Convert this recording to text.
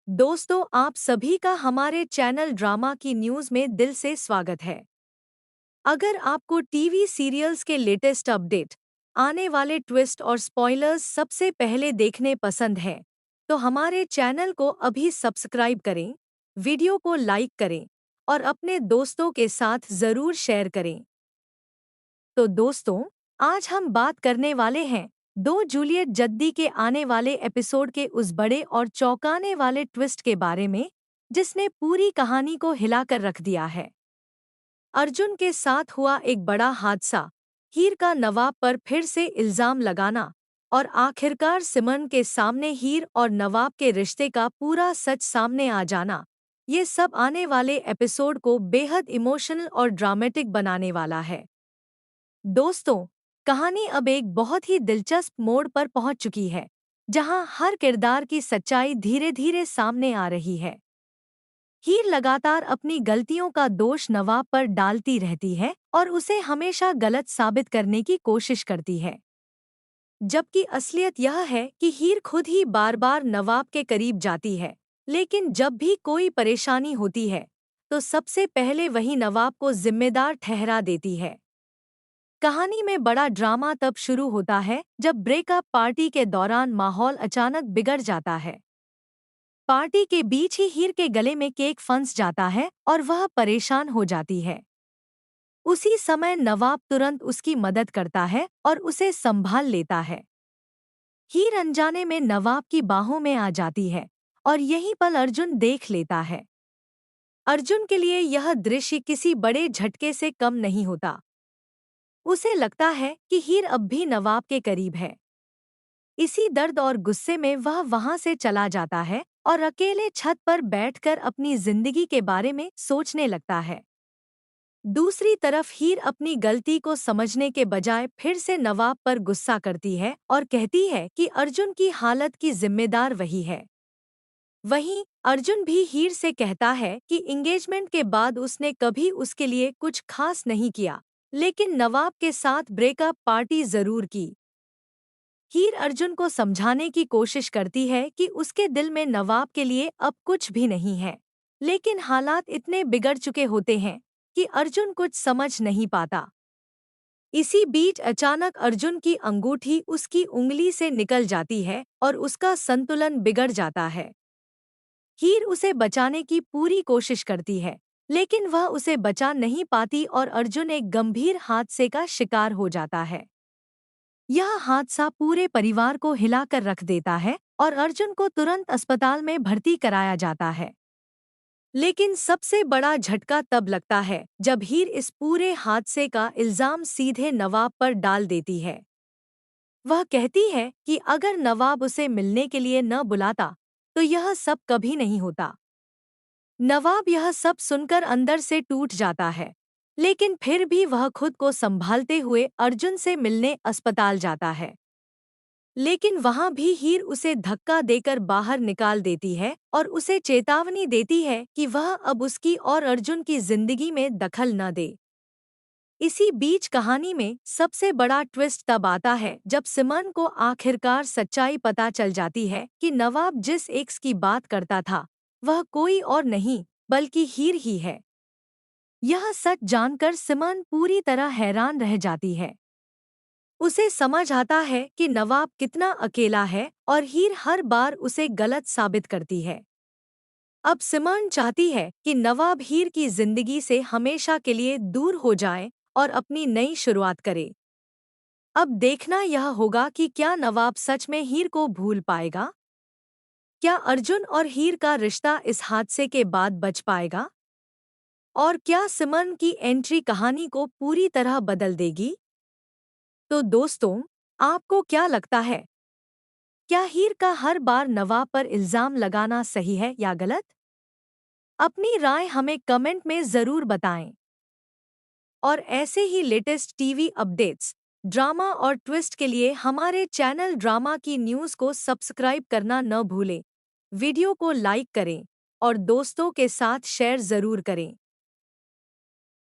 दोस्तों, आप सभी का हमारे चैनल ड्रामा की न्यूज़ में दिल से स्वागत है। अगर आपको टीवी सीरियल्स के लेटेस्ट अपडेट, आने वाले ट्विस्ट और स्पॉयलर्स सबसे पहले देखने पसंद है, तो हमारे चैनल को अभी सब्सक्राइब करें, वीडियो को लाइक करें और अपने दोस्तों के साथ ज़रूर शेयर करें। तो दोस्तों, आज हम बात करने वाले हैं दो जूलियट जद्दी के आने वाले एपिसोड के उस बड़े और चौंकाने वाले ट्विस्ट के बारे में जिसने पूरी कहानी को हिलाकर रख दिया है। अर्जुन के साथ हुआ एक बड़ा हादसा, हीर का नवाब पर फिर से इल्जाम लगाना और आखिरकार सिमरन के सामने हीर और नवाब के रिश्ते का पूरा सच सामने आ जाना, ये सब आने वाले एपिसोड को बेहद इमोशनल और ड्रामेटिक बनाने वाला है। दोस्तों, कहानी अब एक बहुत ही दिलचस्प मोड़ पर पहुंच चुकी है, जहां हर किरदार की सच्चाई धीरे धीरे सामने आ रही है। हीर लगातार अपनी गलतियों का दोष नवाब पर डालती रहती है और उसे हमेशा गलत साबित करने की कोशिश करती है, जबकि असलियत यह है कि हीर खुद ही बार बार नवाब के करीब जाती है, लेकिन जब भी कोई परेशानी होती है, तो सबसे पहले वही नवाब को जिम्मेदार ठहरा देती है। कहानी में बड़ा ड्रामा तब शुरू होता है जब ब्रेकअप पार्टी के दौरान माहौल अचानक बिगड़ जाता है। पार्टी के बीच ही हीर के गले में केक फंस जाता है और वह परेशान हो जाती है। उसी समय नवाब तुरंत उसकी मदद करता है और उसे संभाल लेता है। हीर अनजाने में नवाब की बाहों में आ जाती है और यही पल अर्जुन देख लेता है। अर्जुन के लिए यह दृश्य किसी बड़े झटके से कम नहीं होता। उसे लगता है कि हीर अब भी नवाब के करीब है। इसी दर्द और गुस्से में वह वहां से चला जाता है और अकेले छत पर बैठकर अपनी जिंदगी के बारे में सोचने लगता है। दूसरी तरफ हीर अपनी गलती को समझने के बजाय फिर से नवाब पर गुस्सा करती है और कहती है कि अर्जुन की हालत की जिम्मेदार वही है। वहीं अर्जुन भी हीर से कहता है कि एंगेजमेंट के बाद उसने कभी उसके लिए कुछ खास नहीं किया, लेकिन नवाब के साथ ब्रेकअप पार्टी जरूर की। हीर अर्जुन को समझाने की कोशिश करती है कि उसके दिल में नवाब के लिए अब कुछ भी नहीं है, लेकिन हालात इतने बिगड़ चुके होते हैं कि अर्जुन कुछ समझ नहीं पाता। इसी बीच अचानक अर्जुन की अंगूठी उसकी उंगली से निकल जाती है और उसका संतुलन बिगड़ जाता है। हीर उसे बचाने की पूरी कोशिश करती है, लेकिन वह उसे बचा नहीं पाती और अर्जुन एक गंभीर हादसे का शिकार हो जाता है। यह हादसा पूरे परिवार को हिलाकर रख देता है और अर्जुन को तुरंत अस्पताल में भर्ती कराया जाता है। लेकिन सबसे बड़ा झटका तब लगता है जब हीर इस पूरे हादसे का इल्जाम सीधे नवाब पर डाल देती है। वह कहती है कि अगर नवाब उसे मिलने के लिए न बुलाता, तो यह सब कभी नहीं होता। नवाब यह सब सुनकर अंदर से टूट जाता है, लेकिन फिर भी वह खुद को संभालते हुए अर्जुन से मिलने अस्पताल जाता है। लेकिन वहां भी हीर उसे धक्का देकर बाहर निकाल देती है और उसे चेतावनी देती है कि वह अब उसकी और अर्जुन की जिंदगी में दखल न दे। इसी बीच कहानी में सबसे बड़ा ट्विस्ट तब आता है जब सिमरन को आखिरकार सच्चाई पता चल जाती है कि नवाब जिस एक्स की बात करता था, वह कोई और नहीं बल्कि हीर ही है। यह सच जानकर सिमरन पूरी तरह हैरान रह जाती है। उसे समझ आता है कि नवाब कितना अकेला है और हीर हर बार उसे गलत साबित करती है। अब सिमरन चाहती है कि नवाब हीर की जिंदगी से हमेशा के लिए दूर हो जाए और अपनी नई शुरुआत करे। अब देखना यह होगा कि क्या नवाब सच में हीर को भूल पाएगा? क्या अर्जुन और हीर का रिश्ता इस हादसे के बाद बच पाएगा? और क्या सिमरन की एंट्री कहानी को पूरी तरह बदल देगी? तो दोस्तों, आपको क्या लगता है? क्या हीर का हर बार नवाब पर इल्जाम लगाना सही है या गलत? अपनी राय हमें कमेंट में जरूर बताएं। और ऐसे ही लेटेस्ट टीवी अपडेट्स, ड्रामा और ट्विस्ट के लिए हमारे चैनल ड्रामा की न्यूज़ को सब्सक्राइब करना न भूलें। वीडियो को लाइक करें और दोस्तों के साथ शेयर जरूर करें।